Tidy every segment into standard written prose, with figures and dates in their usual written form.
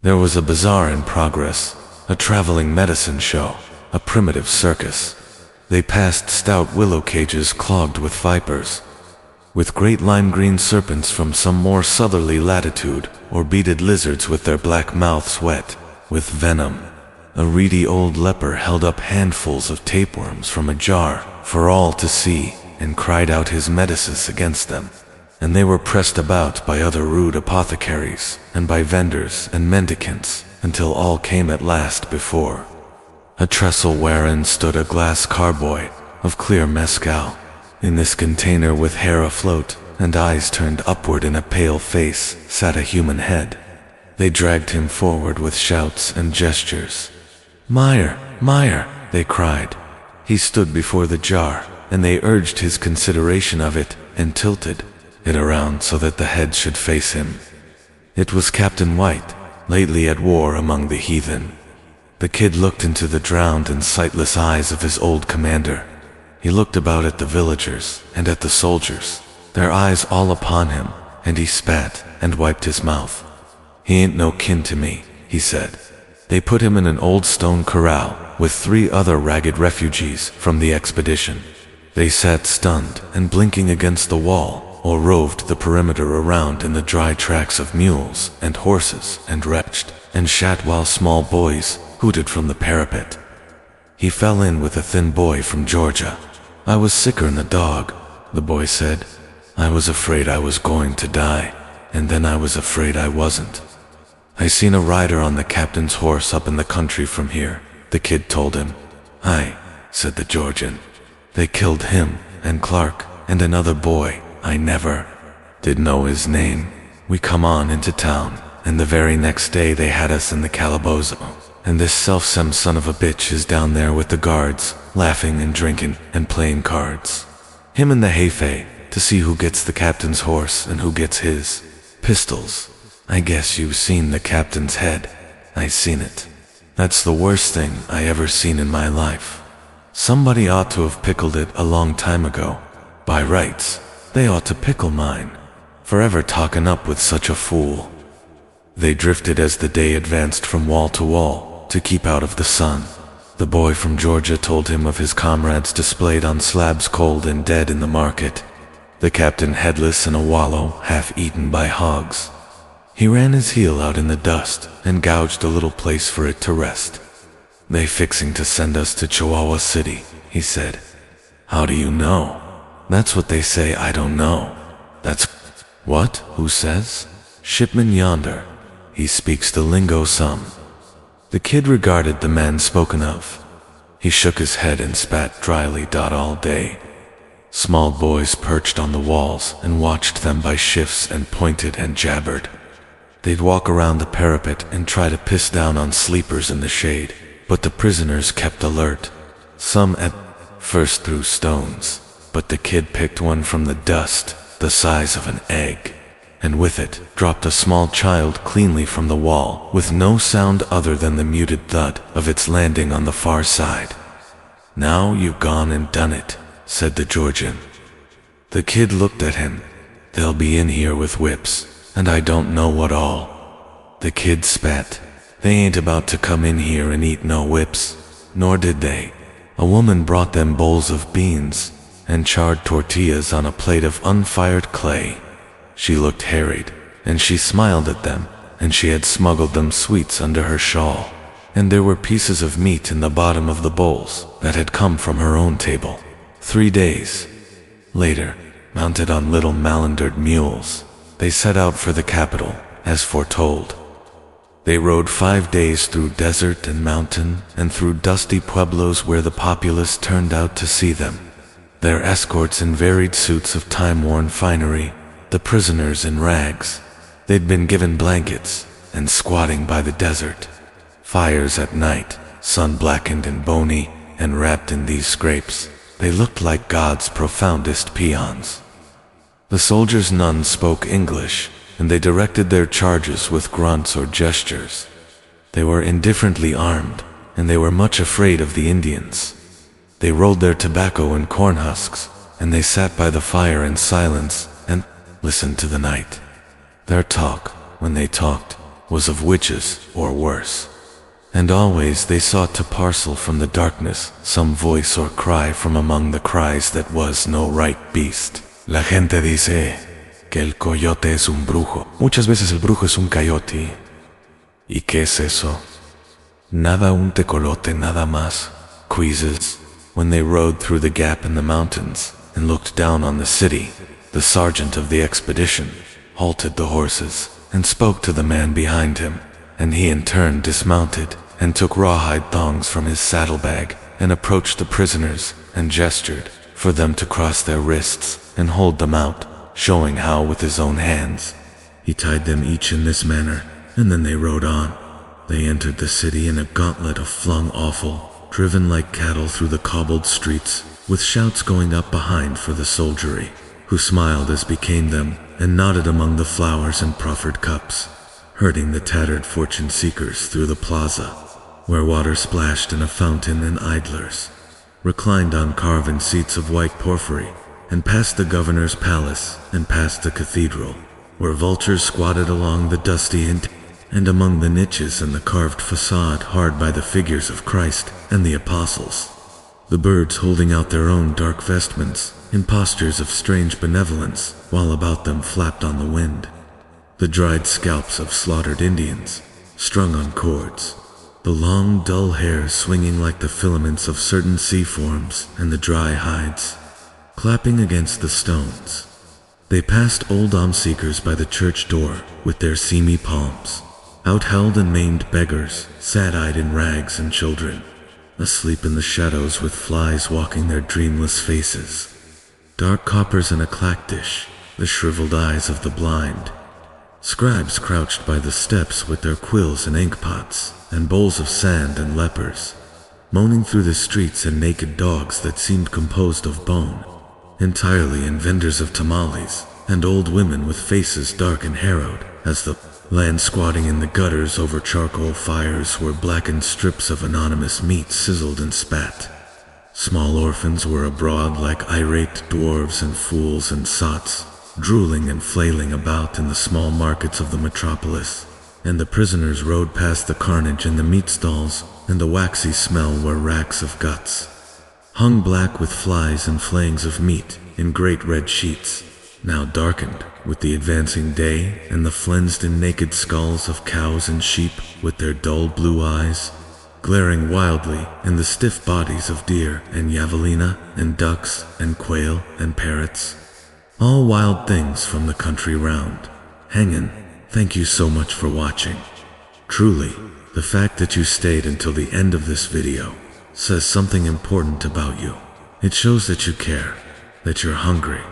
There was a bazaar in progress, a traveling medicine show, a primitive circus. They passed stout willow cages clogged with vipers, with great lime-green serpents from some more southerly latitude, or beaded lizards with their black mouths wet with venom. A reedy old leper held up handfuls of tapeworms from a jar for all to see, and cried out his medicines against them. And they were pressed about by other rude apothecaries, and by vendors and mendicants, until all came at last before a trestle wherein stood a glass carboy of clear mezcal. In this container, with hair afloat and eyes turned upward in a pale face, sat a human head. They dragged him forward with shouts and gestures. "Meyer, Meyer," they cried. He stood before the jar, and they urged his consideration of it, and tilted it around so that the head should face him. It was Captain White, lately at war among the heathen. The kid looked into the drowned and sightless eyes of his old commander. He looked about at the villagers and at the soldiers, their eyes all upon him, and he spat and wiped his mouth. "He ain't no kin to me," he said. They put him in an old stone corral with 3 other ragged refugees from the expedition. They sat stunned and blinking against the wall, or roved the perimeter around in the dry tracks of mules and horses, and retched and shat while small boys hooted from the parapet. He fell in with a thin boy from Georgia. "I was sicker'n a dog," the boy said. "I was afraid I was going to die, and then I was afraid I wasn't. I seen a rider on the captain's horse up in the country from here," the kid told him. "Aye," said the Georgian. "They killed him, and Clark, and another boy. I never did know his name. We come on into town, and the very next day they had us in the calabozo. And this self-some son of a bitch is down there with the guards, laughing and drinking and playing cards. Him and the Hefe, to see who gets the captain's horse and who gets his pistols. I guess you've seen the captain's head." "I seen it. That's the worst thing I ever seen in my life. Somebody ought to have pickled it a long time ago. By rights, they ought to pickle mine. Forever talking up with such a fool." They drifted as the day advanced from wall to wall, to keep out of the sun. The boy from Georgia told him of his comrades displayed on slabs cold and dead in the market. The captain headless in a wallow, half eaten by hogs. He ran his heel out in the dust, and gouged a little place for it to rest. "They fixing to send us to Chihuahua City," he said. "How do you know?" "That's what they say, I don't know." "That's what? Who says?" "Shipman yonder. He speaks the lingo some." The kid regarded the man spoken of. He shook his head and spat dryly. All day small boys perched on the walls and watched them by shifts and pointed and jabbered. They'd walk around the parapet and try to piss down on sleepers in the shade, but the prisoners kept alert. Some at first threw stones, but the kid picked one from the dust, the size of an egg, and with it dropped a small child cleanly from the wall, with no sound other than the muted thud of its landing on the far side. "Now you've gone and done it," said the Georgian. The kid looked at him. "They'll be in here with whips, and I don't know what all." The kid spat. "They ain't about to come in here and eat no whips." Nor did they. A woman brought them bowls of beans and charred tortillas on a plate of unfired clay. She looked harried, and she smiled at them, and she had smuggled them sweets under her shawl, and there were pieces of meat in the bottom of the bowls that had come from her own table. 3 days later, mounted on little malandered mules, they set out for the capital, as foretold. They rode 5 days through desert and mountain, and through dusty pueblos where the populace turned out to see them, their escorts in varied suits of time-worn finery, the prisoners in rags. They'd been given blankets, and squatting by the desert fires at night, sun-blackened and bony, and wrapped in these scrapes, they looked like God's profoundest peons. The soldiers none spoke English, and they directed their charges with grunts or gestures. They were indifferently armed, and they were much afraid of the Indians. They rolled their tobacco in corn husks, and they sat by the fire in silence and listened to the night. Their talk, when they talked, was of witches or worse. And always they sought to parcel from the darkness some voice or cry from among the cries that was no right beast. La gente dice que el coyote es un brujo. Muchas veces el brujo es un coyote. ¿Y qué es eso? Nada, un tecolote nada más. Quizzes. When they rode through the gap in the mountains and looked down on the city, the sergeant of the expedition halted the horses and spoke to the man behind him, and he in turn dismounted and took rawhide thongs from his saddlebag and approached the prisoners and gestured for them to cross their wrists and hold them out, showing how with his own hands. He tied them each in this manner, and then they rode on. They entered the city in a gauntlet of flung offal, driven like cattle through the cobbled streets, with shouts going up behind for the soldiery, who smiled as became them and nodded among the flowers and proffered cups, herding the tattered fortune-seekers through the plaza, where water splashed in a fountain and idlers reclined on carven seats of white porphyry, and past the governor's palace and past the cathedral, where vultures squatted along the dusty and among the niches and the carved facade hard by the figures of Christ and the apostles, the birds holding out their own dark vestments in postures of strange benevolence, while about them flapped on the wind the dried scalps of slaughtered Indians, strung on cords, the long dull hairs swinging like the filaments of certain sea forms, and the dry hides clapping against the stones. They passed old almseekers by the church door with their seamy palms, out-held and maimed beggars, sad-eyed in rags, and children asleep in the shadows with flies walking their dreamless faces, dark coppers in a clack dish, the shriveled eyes of the blind, scribes crouched by the steps with their quills and inkpots and bowls of sand, and lepers moaning through the streets, and naked dogs that seemed composed of bone entirely, and vendors of tamales, and old women with faces dark and harrowed as the land, squatting in the gutters over charcoal fires where blackened strips of anonymous meat sizzled and spat. Small orphans were abroad like irate dwarves and fools and sots, drooling and flailing about in the small markets of the metropolis, and the prisoners rode past the carnage in the meat stalls, and the waxy smell where racks of guts hung black with flies and flayings of meat in great red sheets, now darkened with the advancing day, and the flensed and naked skulls of cows and sheep with their dull blue eyes glaring wildly, and the stiff bodies of deer and javelina and ducks and quail and parrots, all wild things from the country round, hanging. Thank you so much for watching. Truly, the fact that you stayed until the end of this video says something important about you. It shows that you care, that you're hungry,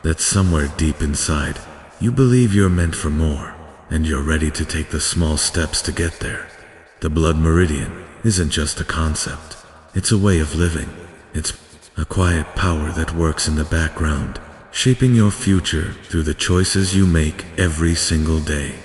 that somewhere deep inside, you believe you're meant for more, and you're ready to take the small steps to get there. The blood meridian isn't just a concept, it's a way of living. It's a quiet power that works in the background, shaping your future through the choices you make every single day.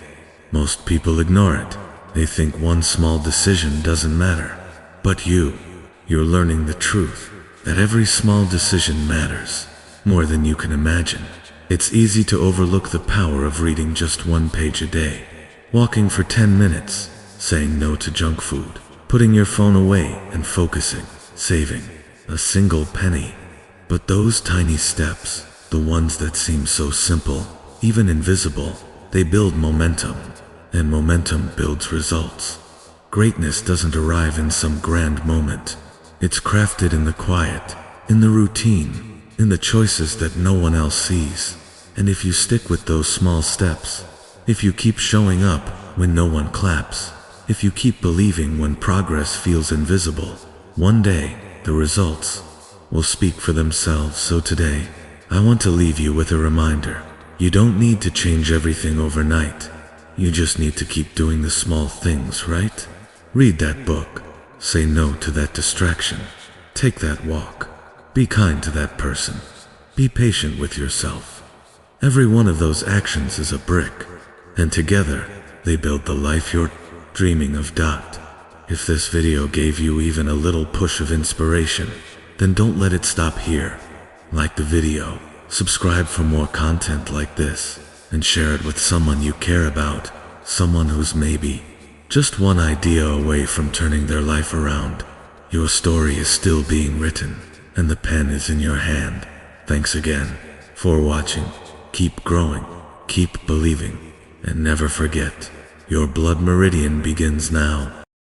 Most people ignore it. They think one small decision doesn't matter. But you're learning the truth, that every small decision matters, more than you can imagine. It's easy to overlook the power of reading just one page a day, walking for 10 minutes, saying no to junk food, putting your phone away and focusing, saving a single penny. But those tiny steps, the ones that seem so simple, even invisible, they build momentum, and momentum builds results. Greatness doesn't arrive in some grand moment. It's crafted in the quiet, in the routine, in the choices that no one else sees. And if you stick with those small steps, if you keep showing up when no one claps, if you keep believing when progress feels invisible, one day the results will speak for themselves. So today, I want to leave you with a reminder. You don't need to change everything overnight. You just need to keep doing the small things, right? Read that book. Say no to that distraction. Take that walk. Be kind to that person. Be patient with yourself. Every one of those actions is a brick, and together they build the life you're dreaming of. If this video gave you even a little push of inspiration, then don't let it stop here. Like the video, subscribe for more content like this, and share it with someone you care about. someone who's maybe just one idea away from turning their life around. Your story is still being written, and the pen is in your hand. Thanks again for watching. Keep growing, keep believing, and never forget, your blood meridian begins now.